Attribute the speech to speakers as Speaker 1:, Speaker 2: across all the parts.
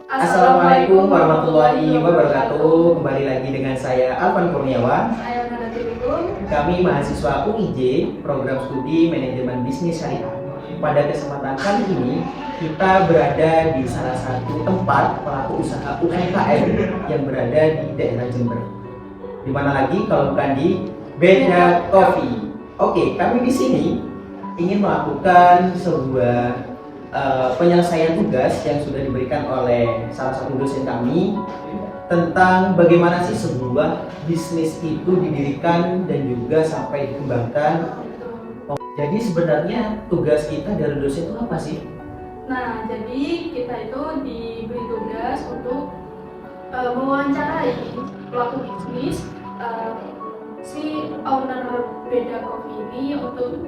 Speaker 1: Assalamualaikum warahmatullahi wabarakatuh. Kembali lagi dengan saya Alvan Kurniawan.
Speaker 2: Saya Nada Tibikum.
Speaker 1: Kami mahasiswa UIJ, Program Studi Manajemen Bisnis Syariah. Pada kesempatan kali ini kita berada di salah satu tempat pelaku usaha UMKM yang berada di daerah Jember. Di mana lagi kalau bukan di Beda Coffee. Oke, kami di sini ingin melakukan sebuah penyelesaian tugas yang sudah diberikan oleh salah satu dosen kami tentang bagaimana sih sebuah bisnis itu didirikan dan juga sampai dikembangkan. Jadi sebenarnya tugas kita dari dosen itu apa sih?
Speaker 2: Nah, jadi kita itu diberi tugas untuk mewawancarai pelaku bisnis, si owner Beda Coffee ini untuk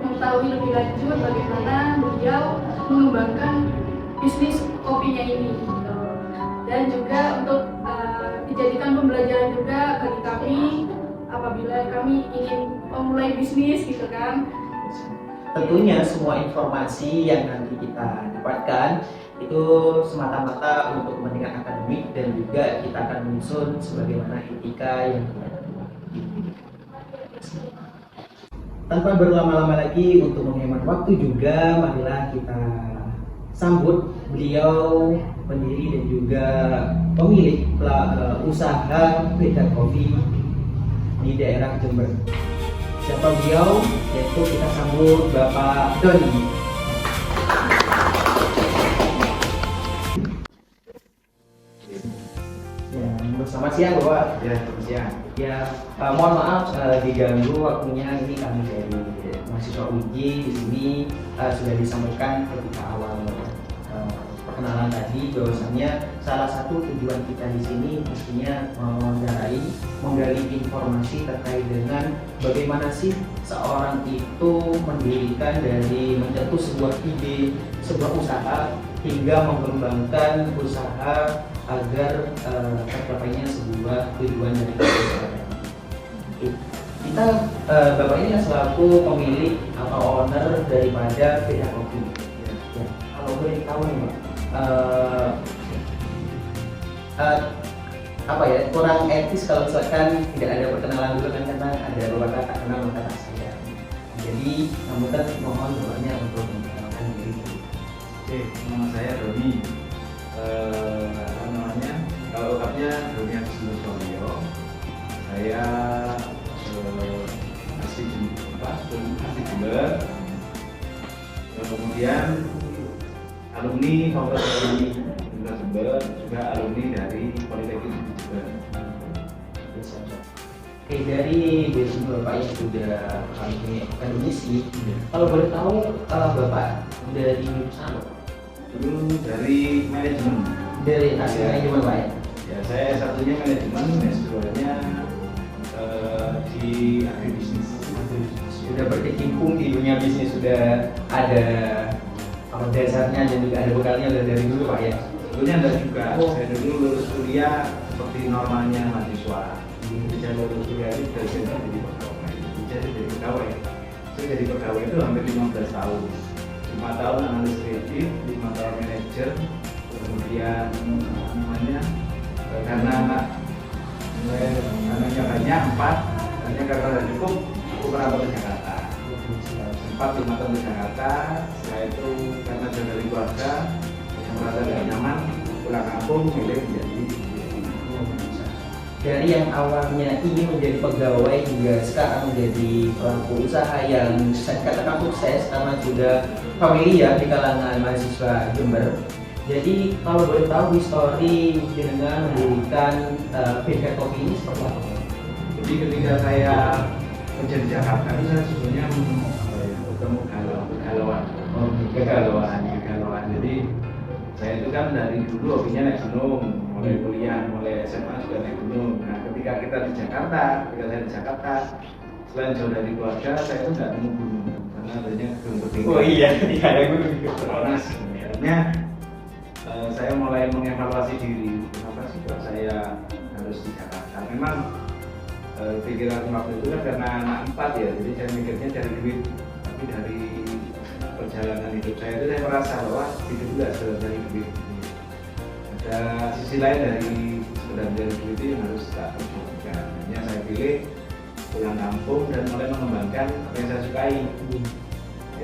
Speaker 2: mengetahui lebih lanjut bagaimana beliau mengembangkan bisnis kopinya ini gitu. Dan juga untuk dijadikan pembelajaran juga bagi kami apabila kami ingin memulai bisnis gitu kan.
Speaker 1: Tentunya semua informasi yang nanti kita dapatkan itu semata-mata untuk kepentingan akademik dan juga kita akan menyusun sebagaimana etika yang kita. Tanpa berlama-lama lagi untuk menghemat waktu juga, marilah kita sambut beliau pendiri dan juga pemilik usaha Beda Coffee di daerah Jember. Siapa beliau? Yaitu kita sambut Bapak Doni. Selamat siang Bapak.
Speaker 3: Ya, selamat siang.
Speaker 1: Ya, mohon maaf diganggu waktunya. Ini kami dari mahasiswa UIJ di sini sudah disampaikan ketika awal perkenalan tadi bahwasannya salah satu tujuan kita di sini pastinya menggali informasi terkait dengan bagaimana sih seorang itu mendirikan dari mencetus sebuah ide, sebuah usaha hingga mengembangkan usaha agar tercapainya sebuah tujuan dari usaha. Kita Bapak ini selaku pemilik atau owner daripada Beda Coffee. Ya, kalau boleh tahu nih Pak, apa ya, kurang etis kalau misalkan tidak ada perkenalan dulu kan, karena ada beberapa tak kenal maka tak sayang. Jadi namun mohon doanya untuk memperkenalkan diri.
Speaker 3: Oke, nama saya Doni. Kalau lengkapnya Doni Agus Nursolio. Saya asli Jember. Kemudian alumni Fakultas Ekonomi Universitas Jember, juga alumni dari Politeknik Jember.
Speaker 1: Oke, dari basic Bapak yang sudah kami punya akademisi, kalau boleh tahu Bapak dari jurusan apa?
Speaker 3: Dulu dari manajemen.
Speaker 1: Dari hasil manajemen Pak ya?
Speaker 3: Ya, saya satunya manajemen, S2-nya di agribisnis.
Speaker 1: Sudah berkecimpung di dunia bisnis, sudah ada dasarnya dan juga ada bekalnya dari dulu Pak ya?
Speaker 3: Sebetulnya enggak juga. Saya dulu lulus kuliah seperti normalnya mahasiswa. Jadi saya lulus kuliah itu dari jadi pegawai. Jadi pegawai. Saya jadi pegawai itu hampir 15 tahun. 5 tahun analis kreatif, 5 tahun manajer, kemudian karena banyak 4, hanya karena tidak cukup, aku merambah ke Jakarta. Sempat 5 tahun di Jakarta, setelah itu karena jauh dari keluarga, yang merasa tidak nyaman, pulang kampung, milih menjadi.
Speaker 1: Dari yang awalnya ingin menjadi pegawai hingga sekarang menjadi pelaku usaha yang saya katakan sukses karena sudah familiar di kalangan mahasiswa Jember. Jadi kalau boleh tahu histori dengan mendirikan Beda Coffee ini seperti apa?
Speaker 3: Jadi ketika saya kerja di Jakarta itu saya sebetulnya ketemu kegalauan. Jadi saya itu kan dari dulu hobinya naik gunung, mulai kuliah, mulai SMA juga naik gunung. Nah, ketika saya di Jakarta, selain jauh dari keluarga, saya itu nggak nemu gunung karena adanya gunung bertingkat.
Speaker 1: Oh iya, tidak ada gunung.
Speaker 3: Panas. Akhirnya saya mulai mengevaluasi diri, kenapa sih kok saya harus di Jakarta. Memang pikiran waktu itu kan karena anak 4 ya, jadi saya mikirnya cari duit, tapi dari perjalanan hidup saya itu saya merasa bahwa hidup itu tidak selalu dari duit. ada sisi lain dari sekedar mencari duit itu yang harus tak perjuangkan. Hanya saya pilih pulang kampung dan mulai mengembangkan apa yang saya sukai.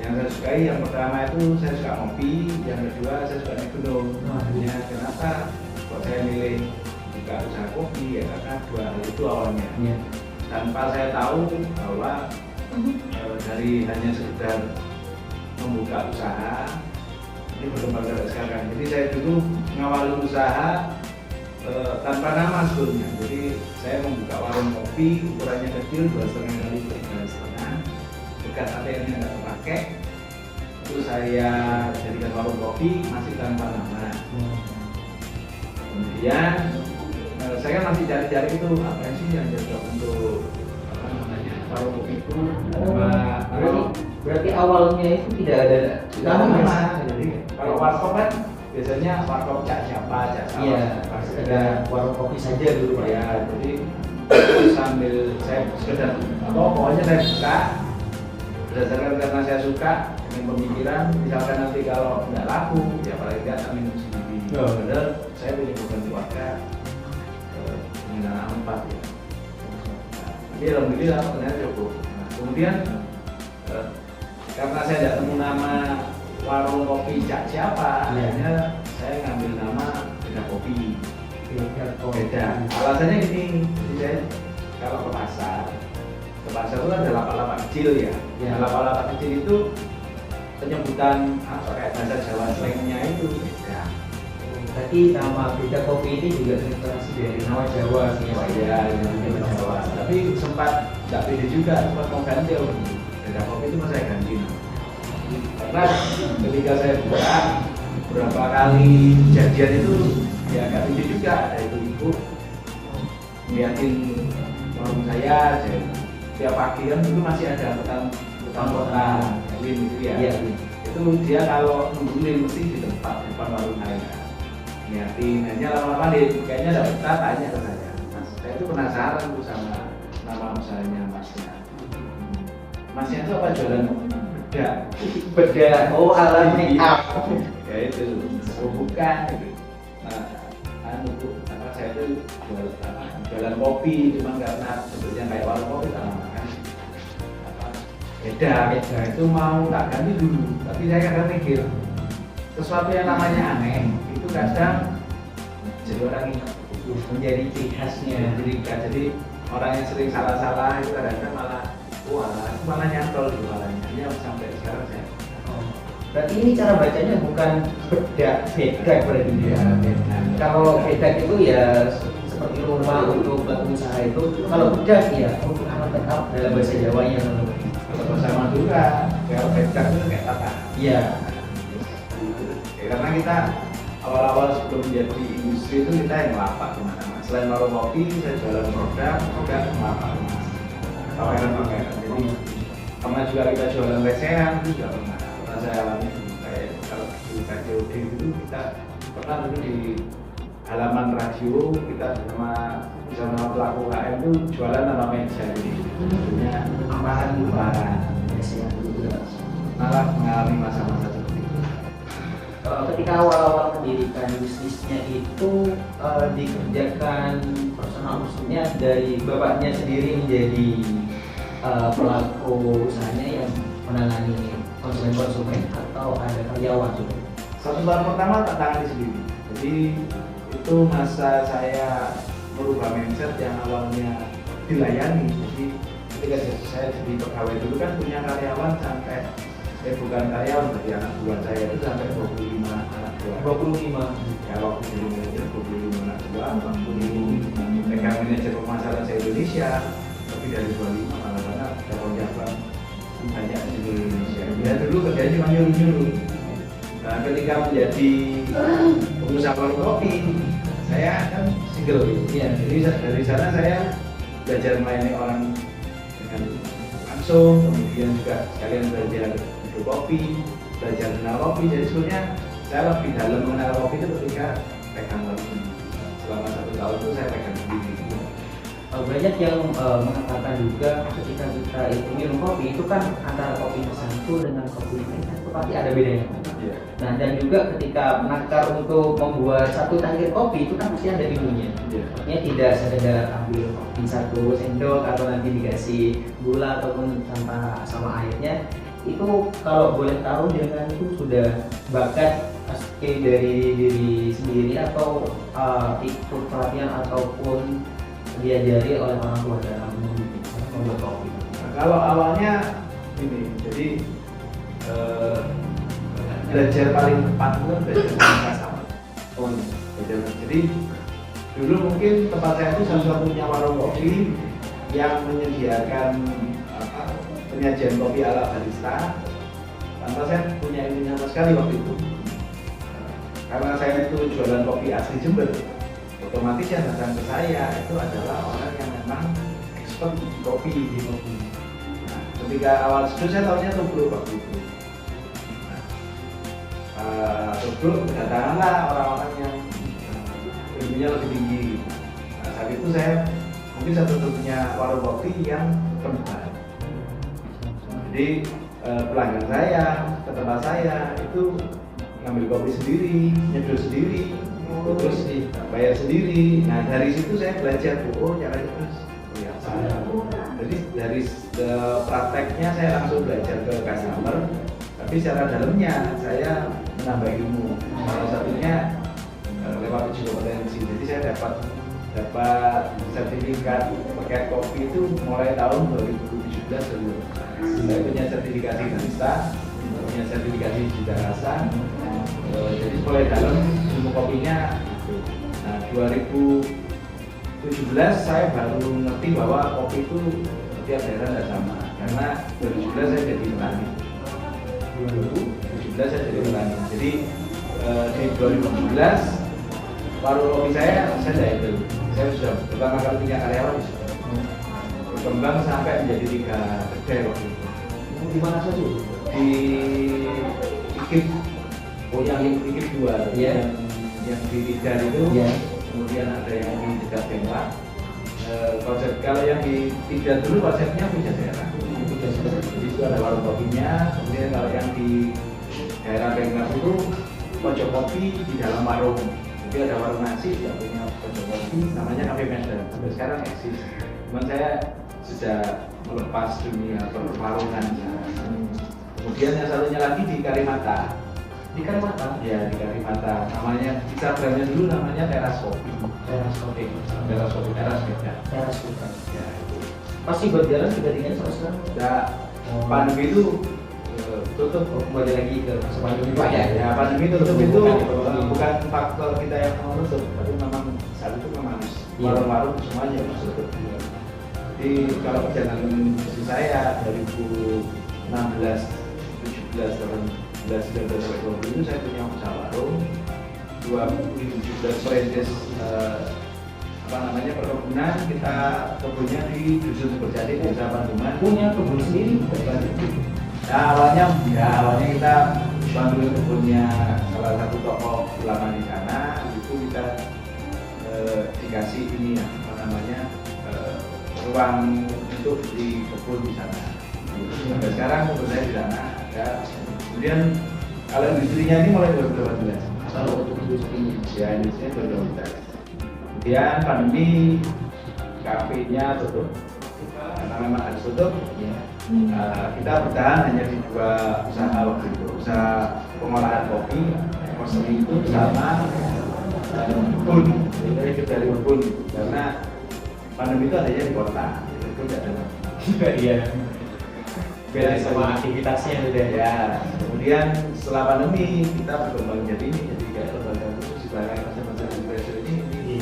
Speaker 3: Yang saya sukai yang pertama itu saya suka ngopi, yang kedua saya suka naik gunung. Makanya kenapa kok saya milih buka usaha kopi ya karena dua hal itu awalnya. Tanpa saya tahu bahwa dari hanya sekedar membuka usaha ini berkembang sampai sekarang. Jadi saya dulu mengawali usaha tanpa nama sebelumnya. Jadi saya membuka warung kopi ukurannya kecil 2,5 kali 3,5 dekat ATM-nya nggak terpakai. Itu saya jadikan warung kopi masih tanpa nama. Kemudian saya kan masih cari-cari itu apa sih yang cocok untuk apa namanya warung kopi itu.
Speaker 1: Berarti awalnya itu tidak ada
Speaker 3: nama. Jadi kalau warkop kan biasanya warkop cak siapa.
Speaker 1: Iya, ada warung kopi saja dulu Pak.
Speaker 3: Ya, jadi sambil saya sekedar pokoknya saya suka berdasarkan karena saya suka dengan pemikiran misalkan nanti kalau nggak laku ya paling nggak kami minum sendiri. Benar, saya punya beban keluarga dengan anak 4 ya. Tapi alhamdulillah ternyata cukup. Nah, kemudian karena saya tidak temu nama warung kopi cak siapa, akhirnya saya ngambil nama Beda Kopi. Beda. Alasannya gini, jadi saya kalau ke pasar itu ada lapak-lapak kecil ya. Lapak-lapak kecil itu penyebutan apa kayak bahasa Jawa slangnya itu beda.
Speaker 1: Berarti nama Beda Kopi ini juga terinspirasi dari nama Jawa sih Pak ya,
Speaker 3: nama Jawa. Tapi sempat nggak pede juga, sempat mau ganti. Beda Kopi itu saya ganti nama. Karena ketika saya buka beberapa kali kejadian itu ya agak lucu juga, ada ibu ngeliatin warung saya tiap pagi kan itu masih ada petang kota lin gitu ya. Itu dia kalau nungguin mesti di tempat depan warung saya ngeliatin, hanya lama-lama kayaknya dapat tanya ke saya. Mas, saya itu penasaran tuh sama nama usahanya Masnya. Masnya itu apa jualan beda
Speaker 1: alat make up
Speaker 3: ya itu bukan gitu. Nah saya itu jualan kopi cuma karena sebetulnya kayak warung kopi tak makan beda itu mau tak ganti dulu, tapi saya kadang mikir sesuatu yang namanya aneh itu kadang jadi orang ingat
Speaker 1: menjadi ciri khasnya.
Speaker 3: Jadi orang yang sering salah itu kadang-kadang malah aku malah nyantol di malahnya sampai sekarang saya.
Speaker 1: Berarti ini cara bacanya bukan beda berarti ya. Kalau beda itu ya seperti rumah untuk usaha itu. Kalau beda ya untuk alat tetap dalam bahasa Jawanya.
Speaker 3: Kalau bahasa Madura, kalau beda itu kayak apa?
Speaker 1: Iya.
Speaker 3: Karena kita awal-awal sebelum menjadi industri itu kita yang lapak kemana-mana. Selain warung kopi, saya jualan produk juga lapak. Pakaian. Jadi pernah juga kita jualan lesehan itu juga pernah saya alami. Kayak kalau di KJOD itu kita pernah dulu di halaman radio kita bersama pelaku UKM itu jualan tanpa meja, jadi sebetulnya amahan lebaran malah mengalami masa-masa seperti itu.
Speaker 1: Ketika awal-awal mendirikan bisnisnya itu dikerjakan personal, maksudnya dari bapaknya sendiri menjadi pelaku usahanya yang menangani konsumen atau ada karyawan juga?
Speaker 3: 1 tahun pertama tak tangani sendiri. Jadi itu masa saya merubah mindset yang awalnya dilayani. Jadi ketika saya jadi pegawai dulu kan punya karyawan sampai bukan karyawan berarti anak buah saya itu sampai 25 anak buah.
Speaker 1: 25.
Speaker 3: Ya waktu jadi manajer 25 anak buah, waktu pegang manajer pemasaran se Indonesia lebih dari 25 malah karena cabang-cabang banyak di Indonesia. Ya dulu kerjanya cuma nyuruh-nyuruh. Nah ketika menjadi pengusaha warung kopi, saya kan single ya. Jadi dari sana saya belajar melayani orang dengan langsung, kemudian juga sekalian belajar hidup kopi, belajar kenal kopi. Jadi sebenarnya saya lebih dalam mengenal kopi itu ketika pegang warung. Selama 1 tahun itu saya pegang sendiri.
Speaker 1: banyak yang mengatakan juga ketika kita itu minum kopi itu kan antara kopi satu dengan kopi lain itu pasti ada bedanya.
Speaker 3: Iya.
Speaker 1: Nah dan juga ketika menakar untuk membuat satu tangkir kopi itu kan pasti ada ilmunya.
Speaker 3: Iya.
Speaker 1: Artinya tidak sekedar ambil kopi 1 sendok atau nanti dikasih gula ataupun sama airnya. Itu kalau boleh tahu dengan itu sudah bakat asli dari diri sendiri atau ikut pelatihan ataupun diajari oleh orang tua dalam membuat kopi.
Speaker 3: Nah, kalau awalnya ini, jadi belajar paling tepat itu belajar dengan sama. Jadi dulu mungkin tempat saya itu satu-satunya warung kopi yang menyediakan penyajian kopi ala barista. Tanpa saya punya ilmu sama sekali waktu itu. Karena saya itu jualan kopi asli Jember, otomatis yang datang ke saya itu adalah orang yang memang expert di kopi. Nah, ketika awal itu saya tahunya tubruk waktu itu. Tubruk kedatanganlah orang-orang yang ilmunya lebih tinggi. Nah, saat itu saya mungkin satu-satunya warung kopi yang perempuan. Jadi pelanggan saya ke tempat saya itu ngambil kopi sendiri, nyeduh sendiri, terus bayar sendiri. Nah dari situ saya belajar, caranya terus biasa. Jadi dari prakteknya saya langsung belajar ke customer, tapi secara dalamnya saya menambah ilmu. Salah satunya lewat uji kompetensi. Jadi saya dapat sertifikat paket kopi itu mulai tahun 2017 dulu. Saya punya sertifikasi barista, punya sertifikasi cita rasa. Jadi mulai dalam ilmu kopinya. Nah 2017 saya baru ngerti bahwa kopi itu setiap daerah tidak sama. Karena 2017 saya jadi petani. 2017 saya jadi petani. Jadi di 2017 warung kopi saya tidak itu. Saya sudah pertama kali punya karyawan berkembang sampai menjadi 3 kedai waktu itu.
Speaker 1: Di mana saja?
Speaker 3: Di IKIP, yang IKIP 2, yang di Tidar itu, kemudian ada yang di dekat Tembak. Konsep kalau yang di Tidar dulu konsepnya punya daerah. Jadi itu ada warung kopinya. Kemudian kalau yang di daerah Tembak itu pojok kopi di dalam warung. Jadi ada warung nasi, tidak punya pojok kopi, namanya Cafe Medan. Sampai sekarang eksis. Cuman saya sudah melepas dunia perwarungan. Kemudian yang satunya lagi di Karimata.
Speaker 1: Di Karimata?
Speaker 3: Ya, di Karimata. Namanya Instagramnya dulu namanya Teras Kopi.
Speaker 1: Teras Kopi.
Speaker 3: Teras Kopi. Teras Medan.
Speaker 1: Teras Kopi.
Speaker 3: Ya.
Speaker 1: Pasti berjalan tiga-tiganya selesai.
Speaker 3: Nah, pandemi itu tutup.
Speaker 1: Kembali lagi ke pandemi
Speaker 3: Pak
Speaker 1: ya.
Speaker 3: Ya, pandemi tutup itu bukan faktor kita yang menutup, tapi memang saat itu memang warung-warung semuanya harus tutup. Jadi kalau perjalanan bisnis saya 2016, 17, 18, 19, 20 itu saya punya usaha warung. 2017 perintis perkebunan, kita kebunnya di Dusun Berjati, Desa Panduman.
Speaker 1: Punya kebun sendiri?
Speaker 3: Nah, awalnya kita bantu kebunnya salah satu tokoh ulama di sana. Itu kita dikasih ini ruang untuk di kebun di sana. Sampai sekarang kebun saya di sana ada. Kemudian kalau industrinya ini mulai 2018.
Speaker 1: Kalau untuk industrinya?
Speaker 3: Ya, industrinya 2018. Kemudian pandemi, kafenya tutup. Karena memang harus tutup.
Speaker 1: Ya.
Speaker 3: Kita bertahan hanya di 2 usaha waktu itu. Usaha pengolahan kopi, roastery itu sama kebun. Itu dari kebun. Karena pandemi itu adanya di kota, itu tidak ada.
Speaker 1: Iya. Beda sama aktivitasnya udah.
Speaker 3: Ya. Kemudian setelah pandemi kita berkembang jadi kayak lembaga khusus di belakang macam-macam investor ini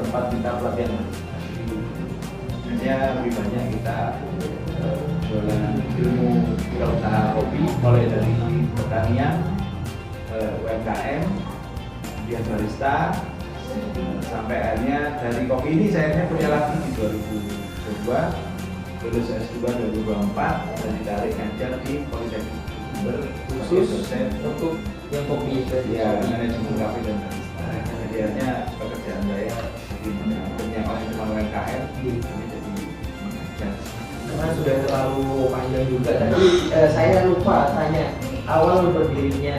Speaker 3: tempat kita pelatihan. Hanya lebih banyak kita jualan ilmu wirausaha kopi, mulai dari pertanian, UMKM, kemudian barista, sampai akhirnya dari kopi ini saya punya lagi di 2022, lulus S2 2024 dan ditarik ngajar di Politeknik Jember
Speaker 1: khusus untuk yang kopi itu
Speaker 3: ya manajemen kafe dan barista. Jadi akhirnya pekerjaan saya yang oleh cuma UMKM ini jadi mengajar.
Speaker 1: Karena sudah terlalu panjang juga tadi saya lupa tanya awal berdirinya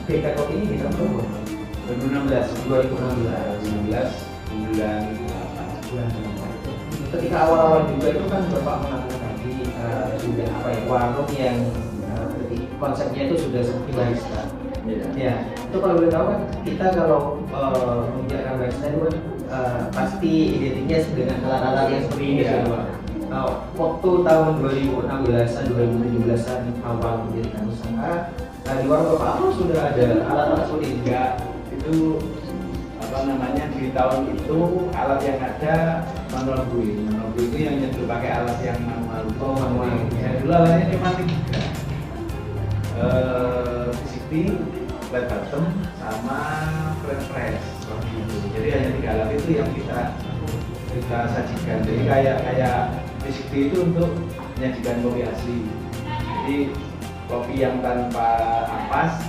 Speaker 1: BK Kopi ini di tahun berapa?
Speaker 3: 2016 bulan 8.
Speaker 1: Ketika awal-awal juga itu kan Bapak mengatakan tadi sudah apa ya warung yang konsepnya itu sudah seperti barista. Ya, itu kalau boleh tahu kan kita kalau mengerjakan barista itu kan pasti identiknya dengan alat-alat yang seperti ini ya. Waktu tahun 2016-an, 2017-an awal mendirikan usaha, di warung Bapak apa sudah ada alat-alat seperti ini?
Speaker 3: Enggak, itu apa namanya di tahun itu alat yang ada manual brewing. Manual brewing itu yang nyeduh pakai alat yang manual.
Speaker 1: Oh, manual.
Speaker 3: Ya, dulu alatnya cuma 3. VCT, flat bottom, sama French press. Gitu. Jadi hanya 3 alat itu yang kita sajikan. Jadi kayak VCT itu untuk menyajikan kopi asli. Jadi kopi yang tanpa ampas,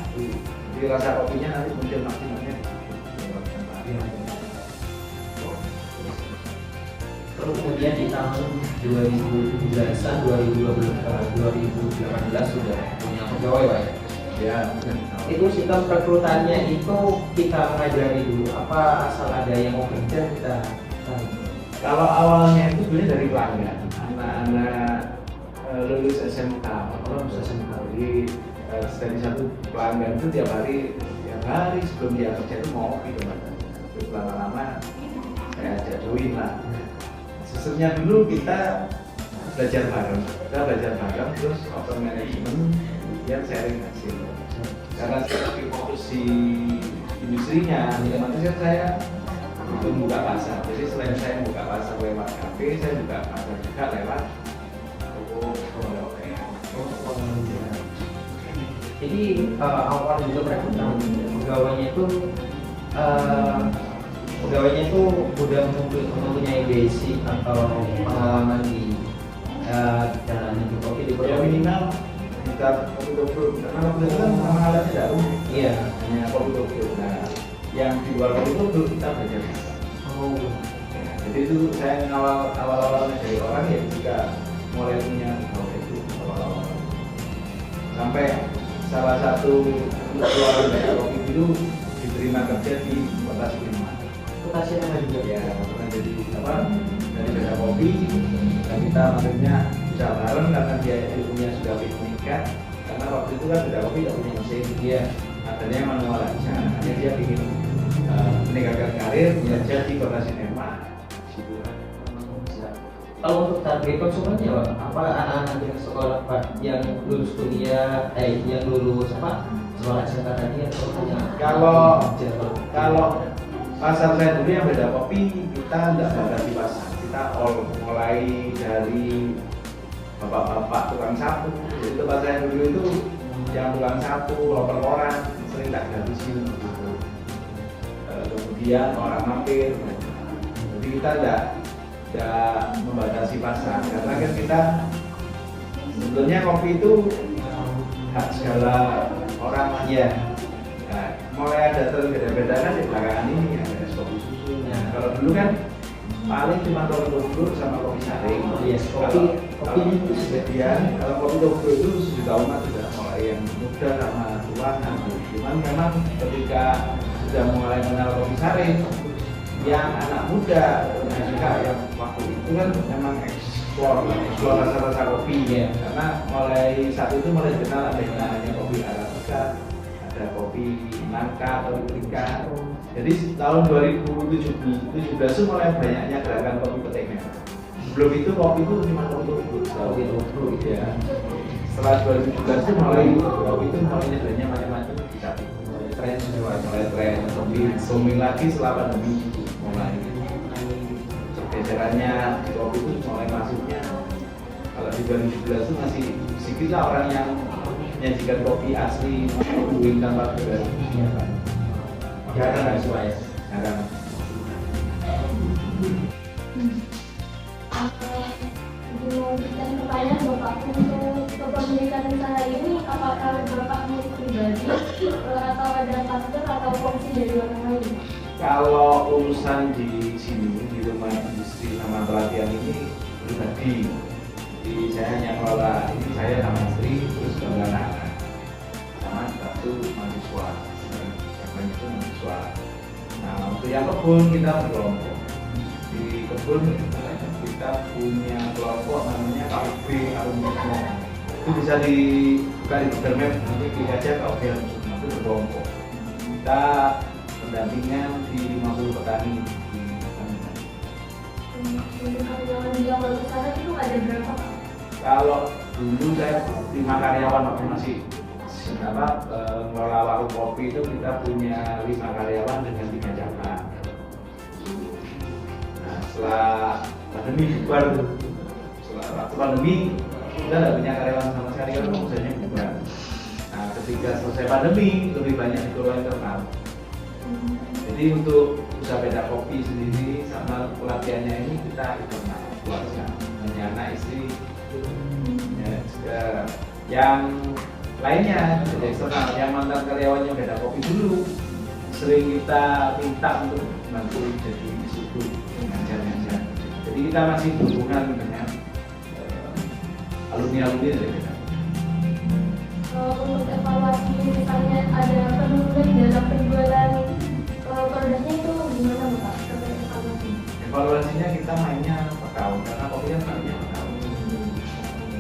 Speaker 3: jadi rasa kopinya nanti muncul maksimalnya.
Speaker 1: Terus kemudian di tahun 2017-an, 2018 sudah punya pegawai Pak ya?
Speaker 3: Ya,
Speaker 1: Itu sistem rekrutannya itu kita mengajari dulu apa asal ada yang mau kerja kita tarik.
Speaker 3: kalau awalnya itu sebenarnya dari pelanggan, anak-anak lulus SMK. Jadi dari satu pelanggan itu tiap hari sebelum dia kerja itu mau gitu Mas. Terus lama-lama saya ajak join lah. Sistemnya dulu kita belajar bareng, terus open management yang sharing hasil. Karena saya fokus di industrinya, otomatis saya itu buka pasar. Jadi selain saya buka pasar lewat kafe, saya buka pasar juga lewat toko oleh-oleh.
Speaker 1: Jadi awal juga perekrutan pegawainya itu udah mempunyai basic atau pengalaman di jalannya di kopi di
Speaker 3: Ya minimal kita kopi tokyo, karena waktu itu kan sama alatnya tidak umum.
Speaker 1: Iya.
Speaker 3: Hanya kopi tokyo. Nah, yang di luar kopi tokyo kita belajar.
Speaker 1: Oh.
Speaker 3: Ya, jadi itu saya awal-awalnya dari orang ya juga mulai punya pegawai itu awal-awal. Sampai salah satu keluaran dari kopi itu diterima kerja di kota Sudirman.
Speaker 1: Kasih nama juga
Speaker 3: Ya, pernah jadi apa dari beda kopi dan kita maksudnya bisa bareng karena dia ilmunya sudah meningkat. Karena waktu itu kan beda kopi tidak punya mesin, dia adanya manual aja. Hanya dia ingin meningkatkan karir, bekerja di kota Sinema. Situ.
Speaker 1: Kalau untuk target konsumennya Pak, apa anak-anak yang sekolah Pak yang lulus kuliah, yang lulus apa sekolah SMK tadi atau hanya
Speaker 3: Kalau pasar saya dulu yang beda kopi kita tidak batasi pasar, kita mulai dari bapak-bapak tukang sapu. Jadi tempat saya dulu itu yang tukang sapu, loper-loperan sering tak gratisin gitu. Kemudian orang mampir, jadi kita tidak membatasi pasar karena kan kita sebetulnya kopi itu hak segala orang ya. Nah, mulai ada terbeda-beda kan di belakangan ini ada es kopi susu. Nah, kalau dulu kan paling cuma kopi tokyo sama kopi saring.
Speaker 1: Yes, kopi itu
Speaker 3: sebagian. Kalau kopi tokyo itu sudah umat sudah mulai yang muda sama tua. Cuman memang ketika sudah mulai mengenal kopi saring, yang anak muda juga yang waktu itu kan memang eksplor rasa-rasa kopi ya. Karena mulai saat itu mulai dikenal ada yang namanya kopi Arabica, ada kopi nangka atau Afrika. Jadi tahun 2017 itu mulai banyaknya gerakan kopi petik merah. Sebelum itu kopi itu cuma kopi tokyo ya. Setelah 2017 itu mulai kopi itu mulai nyedarnya macam-macam bisa mulai tren kopi booming lagi setelah pandemi mulai pergeserannya di kopi itu mulai masuknya. Kalau di 2017 itu masih sedikit lah orang yang menyajikan kopi asli brewing tanpa beras. Jarang semua ya. Jarang.
Speaker 2: Melanjutkan pertanyaan Bapak untuk kepemilikan usaha ini, apakah Bapak milik pribadi atau ada partner atau fungsi dari orang lain?
Speaker 3: Kalau urusan di sini di rumah industri sama pelatihan ini pribadi, jadi saya hanya kelola ini, saya sama istri terus dua anak sama satu mahasiswa, yang itu mahasiswa. Nah untuk yang kebun kita berkelompok, di kebun kita punya kelompok namanya KUB Arumsukmo, itu bisa dibuka di Google Map, nanti klik aja KUB Arumsukmo, itu berkelompok. Kita pendampingan di 50 petani di Kalimantan.
Speaker 2: Untuk karyawan yang baru sana itu ada berapa Pak?
Speaker 3: Kalau dulu saya 5 karyawan waktu masih mengelola warung kopi itu kita punya 5 karyawan dengan 3 cabang. Nah setelah pandemi bubar tuh, setelah waktu pandemi kita nggak punya karyawan sama sekali karena usahanya bubar. Nah ketika selesai pandemi lebih banyak dikelola internal. Jadi untuk usaha beda kopi sendiri sama pelatihannya ini kita internal keluarga, hanya anak istri. Ya, yang lainnya jadi eksternal, yang mantan karyawannya beda kopi dulu sering kita minta untuk bantu jadi disuruh ngajar-ngajar. Jadi kita masih berhubungan dengan alumni-alumni dari beda.
Speaker 2: Untuk evaluasi misalnya ada penurunan dalam penjualan produknya itu gimana Pak?
Speaker 3: Evaluasinya kita mainnya per tahun karena kopi kan mainnya per tahun.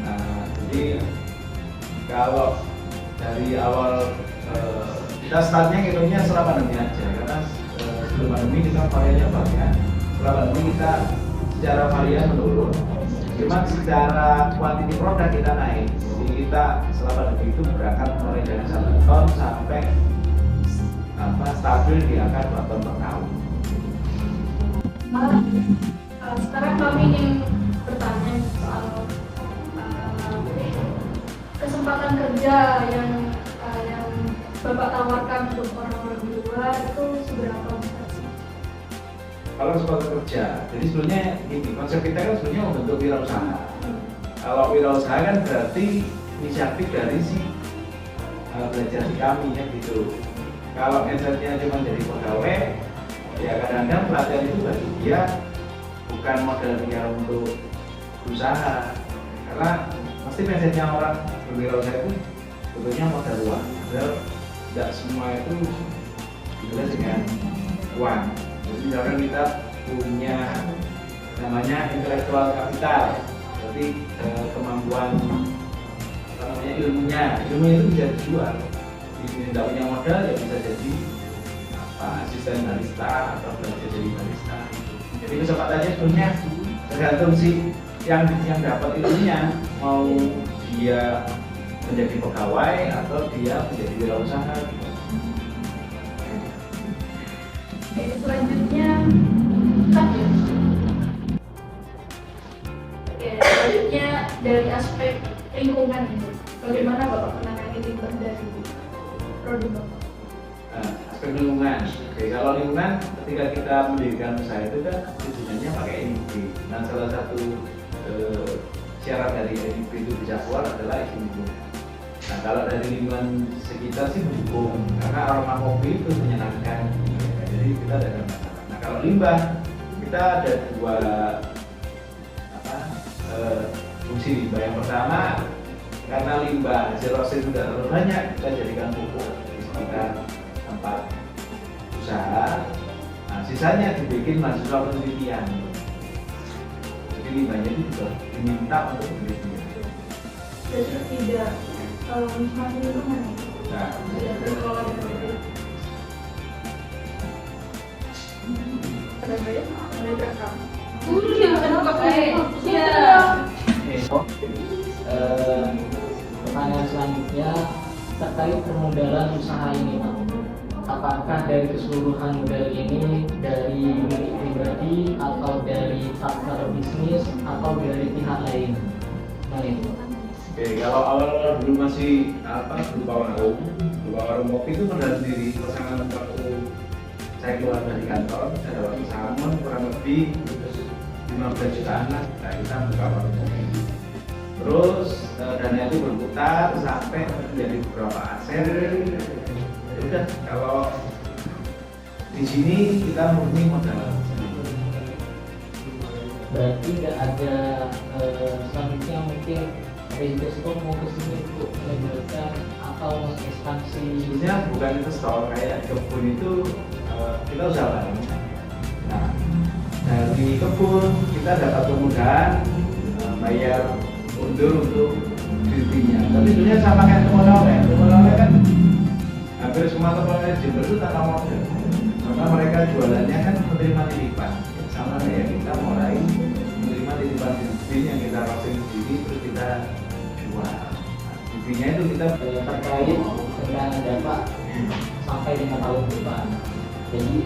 Speaker 3: Nah, jadi kalau dari awal kita startnya ngitungnya setelah pandemi aja karena sebelum pandemi kita variannya banyak, setelah pandemi kita secara varian menurun, cuma secara kuantiti produk kita naik. Jadi kita setelah pandemi itu berangkat mulai dari 1 ton sampai stabil di angka 2 ton per tahun.
Speaker 2: Sekarang kami ingin bertanya soal kesempatan kerja yang Bapak tawarkan untuk orang-orang di luar itu seberapa besar sih?
Speaker 3: Kalau kesempatan kerja, jadi sebenarnya ini konsep kita kan sebenarnya membentuk wirausaha. Kalau wirausaha kan berarti inisiatif dari si belajar di kami ya gitu. Kalau mindsetnya cuma jadi pegawai, ya kadang-kadang pelatihan itu bagi dia bukan modal dia untuk berusaha, karena pasti mindsetnya orang berwirausaha itu sebetulnya modal uang. Padahal tidak semua itu dimulai dengan uang. Jadi misalkan kita punya namanya intelektual kapital, berarti kemampuan ilmunya itu bisa dijual. Tidak punya modal ya bisa jadi asisten barista atau belajar jadi barista. Jadi kesempatannya sebenarnya tergantung si yang dapat ilmunya, mau dia menjadi pegawai atau dia menjadi wirausaha.
Speaker 2: Oke, selanjutnya selanjutnya dari aspek lingkungan itu, bagaimana Bapak menangani limbah dari produk Bapak?
Speaker 3: Aspek lingkungan. Oke, kalau lingkungan ketika kita mendirikan usaha itu kan tujuannya pakai NIB. Nah, salah satu syarat dari NIB itu bisa keluar adalah izin lingkungan. Nah, kalau dari lingkungan sekitar sih mendukung karena aroma kopi itu menyenangkan. Jadi kita ada masalah. Nah, kalau limbah kita ada dua fungsi limbah. Yang pertama, karena limbah hasil roasting sudah terlalu banyak, kita jadikan pupuk di sekitar tempat usaha. Nah, sisanya dibikin mahasiswa penelitian. Jadi limbahnya itu juga diminta untuk penelitian.
Speaker 2: Jadi tidak mencemari lingkungan.
Speaker 3: Nah,
Speaker 2: Tidak terkelola dengan baik. Ada baik? Ada rekam.
Speaker 1: Pertanyaan selanjutnya terkait permodalan usaha ini, Pak. Apakah dari keseluruhan modal ini dari milik pribadi atau dari partner bisnis atau dari pihak lain?
Speaker 3: Oke, kalau awal dulu masih berupa warung kopi itu modal sendiri. Pasangan waktu saya keluar dari kantor, saya dapat pesangon kurang lebih 15 jutaan lah. Nah, kita buka warung kopi. Terus dana itu berputar sampai menjadi beberapa aset. Udah, kalau Di sini kita murni modal.
Speaker 4: Berarti nggak ada selanjutnya mungkin investor mau ke sini untuk melebarkan atau mengekspansi.
Speaker 3: Sebenarnya bukan investor, kayak kebun itu kita usaha bareng. Nah, dari kebun kita dapat kemudahan bayar undur untuk dirinya. Tapi sebenarnya sama kayak teman-teman kan hampir semua teman-teman Jember itu tanpa modal. Maka mereka jualannya kan menerima titipan. Sama kayak kita mulai menerima titipan bibit yang kita roasting sendiri terus kita jual. Bibitnya itu kita
Speaker 4: Terkait dengan dampak sampai 5 tahun ke depan. Jadi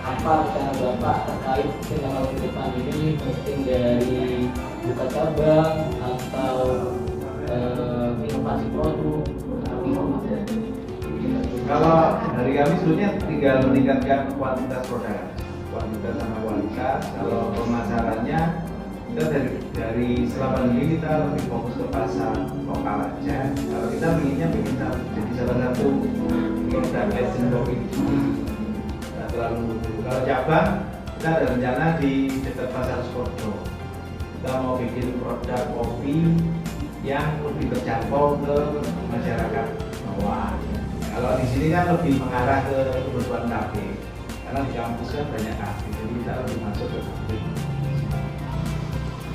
Speaker 4: apa rencana Bapak terkait dengan tahun ke depan ini, mungkin dari buka cabang atau inovasi produk?
Speaker 3: Kalau dari kami sebetulnya tinggal meningkatkan kuantitas produk, kuantitas sama kualitas. Kalau pemasarannya kita dari selama ini kita lebih fokus ke pasar lokal aja. Kalau kita inginnya bikin jadi salah satu produk legend kopi. Nggak terlalu. Kalau cabang kita ada rencana di dekat pasar Skorjo. Kita mau bikin produk kopi yang lebih terjangkau ke masyarakat bawah. Kalau di sini kan lebih mengarah ke kebutuhan kafe, karena di kampus kan banyak kafe, jadi kita lebih masuk ke kafe.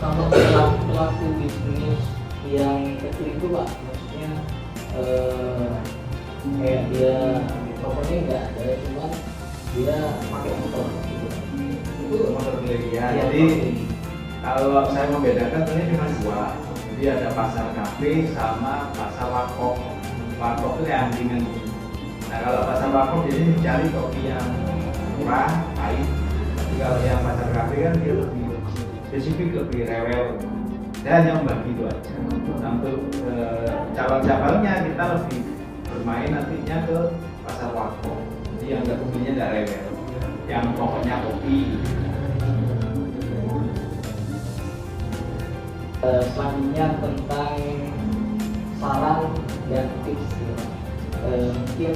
Speaker 4: Kalau pelaku bisnis yang kecil itu Pak, maksudnya kayak dia tokonya nggak ada, cuma dia pakai motor gitu. Itu
Speaker 3: Motor beli ya.
Speaker 4: Iya,
Speaker 3: Jadi kalau saya membedakan ini cuma dua. Jadi ada pasar kafe sama pasar warkop. Warkop itu yang ringan. Nah kalau pasar warkop jadi mencari kopi yang murah, pahit. Tapi kalau yang pasar kafe kan dia lebih spesifik, lebih rewel. Saya hanya membagi itu aja. Nah, untuk cabang-cabangnya kita lebih bermain nantinya ke pasar warkop. Jadi yang nggak kopinya nggak rewel, yang pokoknya kopi.
Speaker 4: Selanjutnya tentang saran dan tips gitu. Mungkin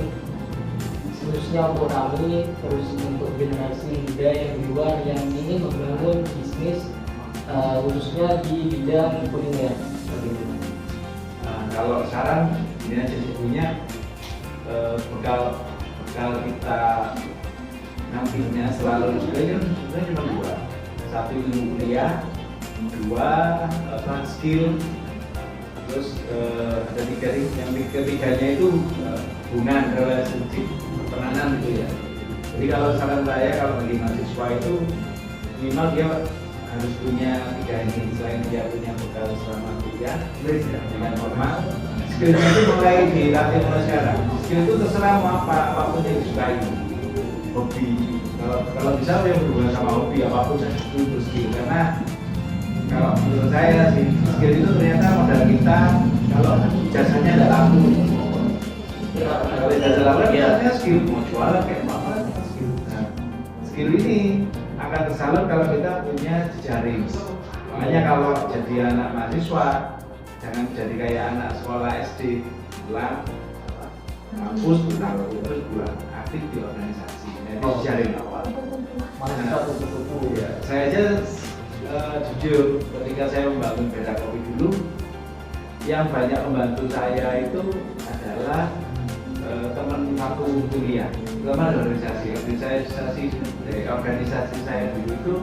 Speaker 4: khususnya untuk kami, terus untuk generasi muda yang di luar yang ingin membangun bisnis khususnya di bidang kuliner.
Speaker 3: Nah, kalau saran ini aja sebetulnya bekal kita nantinya selalu sebenarnya cuma dua. Satu ilmu kuliah, dua skill, terus ada tiga, yang ketiganya itu hubungan relationship pertemanan gitu ya. Jadi kalau saran saya kalau bagi mahasiswa itu minimal dia harus punya tiga ini. Selain dia punya bekal selama kuliah dengan normal, skillnya itu mulai dilatih mulai sekarang. Skill itu terserah mau apapun yang disukai, hobi. Kalau bisa yang berhubungan sama hobi apapun itu skill, karena kalau menurut saya sih skill itu ternyata modal kita. Kalau jasanya tidak laku, kalau jasa laku biasanya skill mau jualan kayak apa skill. Nah, skill ini akan tersalur kalau kita punya jejaring. Makanya kalau jadi anak mahasiswa jangan jadi kayak anak sekolah SD, pulang kampus terus pulang aktif di organisasi. Jadi jejaring awal.
Speaker 4: Mahasiswa kupu-kupu.
Speaker 3: Ya, saya aja jujur ketika saya membangun Beda Kopi dulu, yang banyak membantu saya itu adalah teman waktu kuliah, terutama dari organisasi saya dulu itu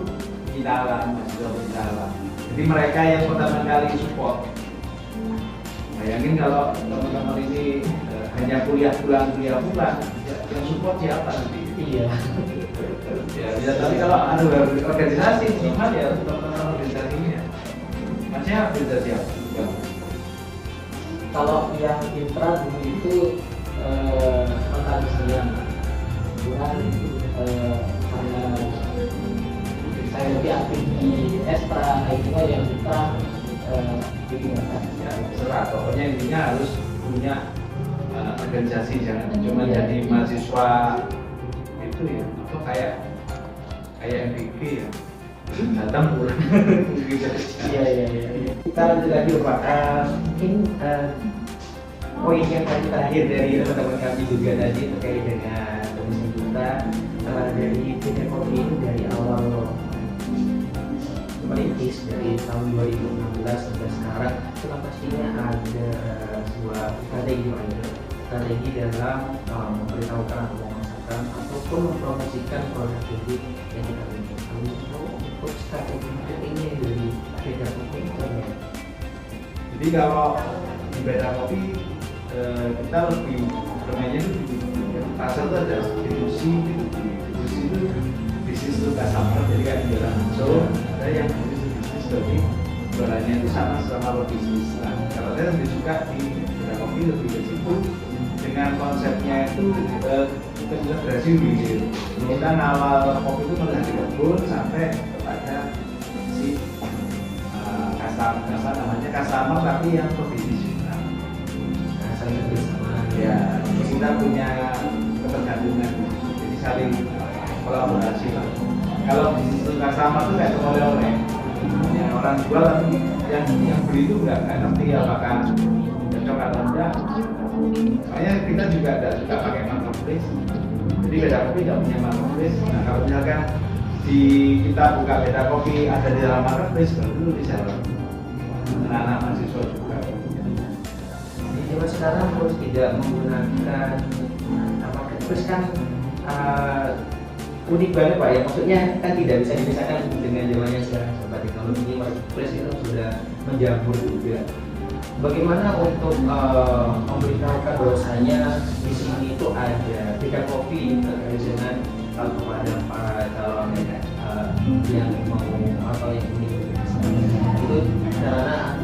Speaker 3: Italan, mahasiswa Italan. Jadi mereka yang pertama kali support. Bayangin kalau teman-teman ini hanya kuliah pulang, yang support siapa nanti?
Speaker 4: Iya.
Speaker 3: Ya, tapi kalau ada organisasi, cuma ya teman-teman organisasinya. Maksudnya organisasi apa?
Speaker 4: Kalau yang intra dulu itu pengkajian, kemudian karena saya lebih aktif di ekstra, akhirnya yang intra bikin
Speaker 3: Ya, serah. Pokoknya intinya harus punya organisasi, jangan cuma jadi mahasiswa itu ya. Apa kayak MPK ya, datang pulang gitu.
Speaker 1: Iya. Kita lanjut lagi Pak. Mungkin poin yang tadi terakhir dari teman-teman kami juga tadi terkait dengan kondisi kita merintis dari tahun 2016 sampai sekarang itu kan pastinya ada sebuah strategi dalam memberitahukan atau memasarkan ataupun mempromosikan produk jadi yang kita miliki. Kalau untuk strategi marketingnya dari Beda Kopi itu apa?
Speaker 3: Jadi kalau di Beda Kopi kita lebih bermainnya itu di pasar itu ada distribusi itu bisnis itu customer, jadi kan jualan langsung. Ada yang bisnis berarti jualannya itu sama bisnis. Nah, kalau saya lebih suka di Beda Kopi lebih ke situ dengan konsepnya itu kita sudah berhasil gitu. Kita ngawal kopi itu mulai dari kebun sampai kepada si customer tapi yang berbisnis juga.
Speaker 1: Nah, saling bersama.
Speaker 3: Ya, kita punya ketergantungan, jadi saling kolaborasi lah. Kalau bisnis itu customer itu kayak oleh-oleh, ya orang jual tapi yang beli itu nggak ngerti apakah cocok atau enggak. Makanya kita juga tidak suka pakai marketplace. Jadi Beda Kopi tidak punya marketplace. Nah kalau misalkan kita buka Beda Kopi ada di dalam marketplace, baru itu bisa anak-anak mahasiswa juga.
Speaker 1: Di zaman sekarang terus tidak menggunakan marketplace kan unik banget Pak ya, maksudnya kan tidak bisa dipisahkan dengan zamannya sekarang. Sebab teknologi marketplace itu sudah menjamur juga. Bagaimana untuk memberitahukan bahwasanya di sini itu ada Beda Kopi terkait dengan kepada para calon yang mau atau yang ingin itu karena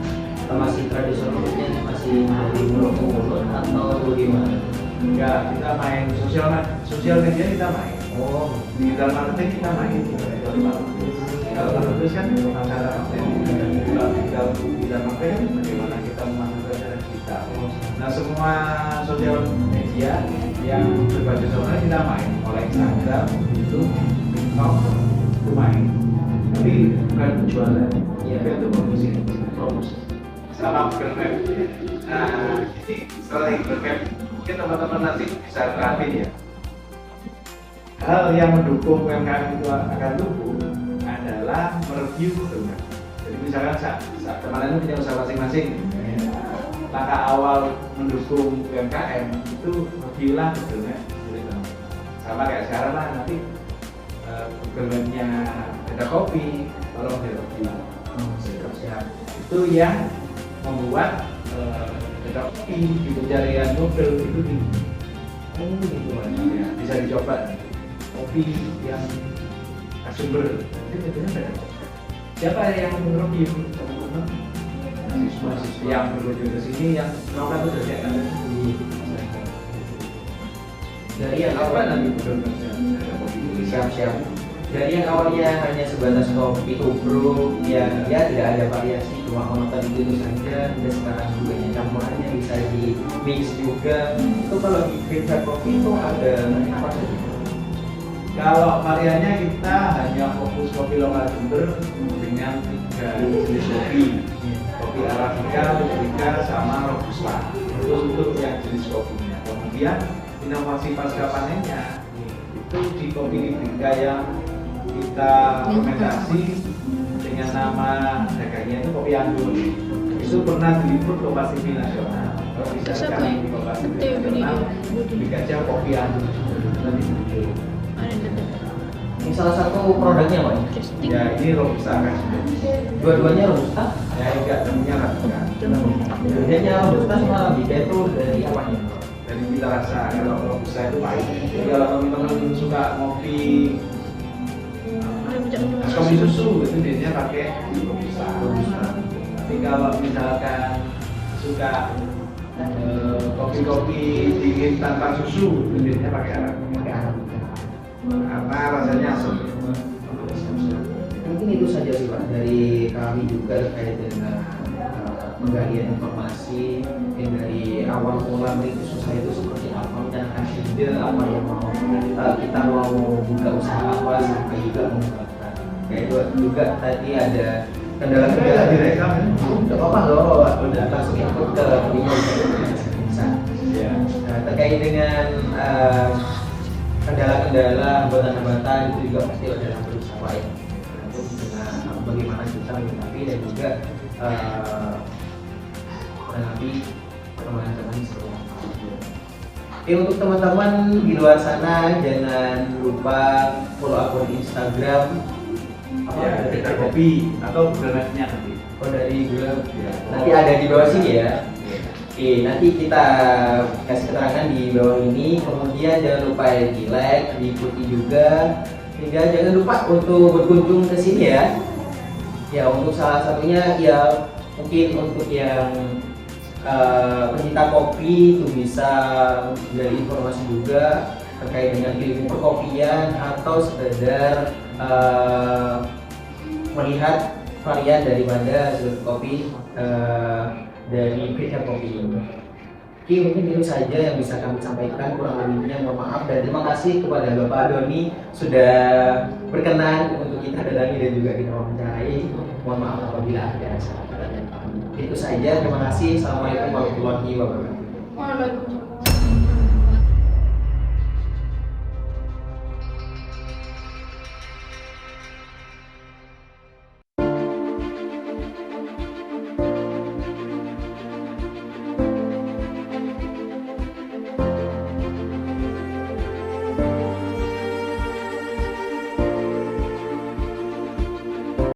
Speaker 1: masih tradisionalnya masih dari mulut ke mulut atau bagaimana?
Speaker 3: Enggak, kita main sosial media kita main.
Speaker 1: Oh,
Speaker 3: Di dalam marketing kita main. Kalau marketplace kan masalah kalau di dalam marketing bagaimana kita memasarkan produk kita. Nah semua sosial media yang berbasis online kita main, mulai Instagram, YouTube, TikTok itu main. Tapi bukan jualan, ya itu promosi. Sama Google Map. Nah, jadi setelah Google Map mungkin teman-teman nanti bisa terapin ya. Hal yang mendukung UMKM itu akan tumbuh adalah mereview produk. Jadi misalkan teman-teman punya usaha masing-masing, langkah awal mendukung UMKM itu reviewlah Google Map. Sama kayak sekarang lah nanti Google Map-nya Beda Kopi, tolong direview.
Speaker 1: siap.
Speaker 3: Itu yang membuat Beda Kopi di pencarian Google itu tinggi. Oh gitu ya, bisa dicoba kopi yang sumber itu bedanya beda. Siapa yang mereview teman-teman? Mahasiswa yang berkunjung ke sini yang melakukan pekerjaan
Speaker 1: Dari yang
Speaker 3: apa
Speaker 1: awal
Speaker 3: nanti benar-benar
Speaker 1: siap. Dari yang awalnya hanya sebatas kopi tubruk yang ya tidak ada variasi cuma monoton itu saja, dan sekarang juga campurannya bisa di mix juga. Itu kalau di Beda Kopi itu ada apa saja?
Speaker 3: Kalau variannya kita hanya fokus kopi lokal Jember dengan 3 jenis kopi Arabica, Liberica, sama Robusta. Itu untuk yang jenis kopinya. Kemudian inovasi pasca panennya itu di kopi Liberica yang kita fermentasi dengan nama dagangnya itu kopi anggur. Itu pernah diliput Kompas TV nasional. Kalau bisa cari di Kompas TV nasional, dikasih kopi anggur. Nanti muncul.
Speaker 1: Ini salah satu produknya Pak?
Speaker 3: Ya ini Robusta kan.
Speaker 1: Dua-duanya Robusta?
Speaker 3: Ya enggak, temennya Arabica.
Speaker 1: Bedanya Robusta sama Arabica itu dari apa ya?
Speaker 3: Dari kita rasa kalau Robusta itu pahit. Jadi kalau teman-teman suka ngopi kopi susu itu biasanya pakai Robusta. Tapi kalau misalkan suka kopi-kopi dingin tanpa susu itu biasanya pakai Arabica. Karena rasanya asam.
Speaker 1: Mungkin itu saja sih Pak dari kami juga terkait dengan penggalian informasi yang dari awal mula merintis usaha itu seperti apa dan ide apa yang mau kita mau buka usaha apa sampai juga mengembangkan. Kayak itu juga tadi ada kendala-kendala
Speaker 3: direkam.
Speaker 1: Tidak apa-apa, udah langsung ikut ke video bisa. Nah, terkait dengan kendala-kendala hambatan-hambatan itu juga pasti ada yang berusaha ya untuk dengan bagaimana kita menyikapi dan juga menanggapi perkembangan zaman seperti apa. Oke, untuk teman-teman di luar sana jangan lupa follow akun Instagram
Speaker 3: Ya, kita kopi atau Google Maps-nya nanti.
Speaker 1: Oh, dari Google.
Speaker 3: Ya.
Speaker 1: Nanti ada di bawah sini ya.
Speaker 3: Ya.
Speaker 1: Oke, nanti kita kasih keterangan di bawah ini. Kemudian jangan lupa di like, diikuti juga. Hingga jangan lupa untuk berkunjung ke sini ya. Ya, untuk salah satunya ya mungkin untuk yang pencinta kopi itu bisa dari informasi juga terkait dengan ilmu perkopian atau sekedar melihat varian daripada hasil kopi dari Creator Kopi ini. Oke, mungkin itu saja yang bisa kami sampaikan, kurang lebihnya mohon maaf dan terima kasih kepada Bapak Doni sudah berkenan untuk kita datangi dan juga kita wawancarai. Mohon maaf apabila ada salah kata dan paham. Itu saja, terima kasih. Assalamualaikum warahmatullahi wabarakatuh.
Speaker 2: Waalaikumsalam.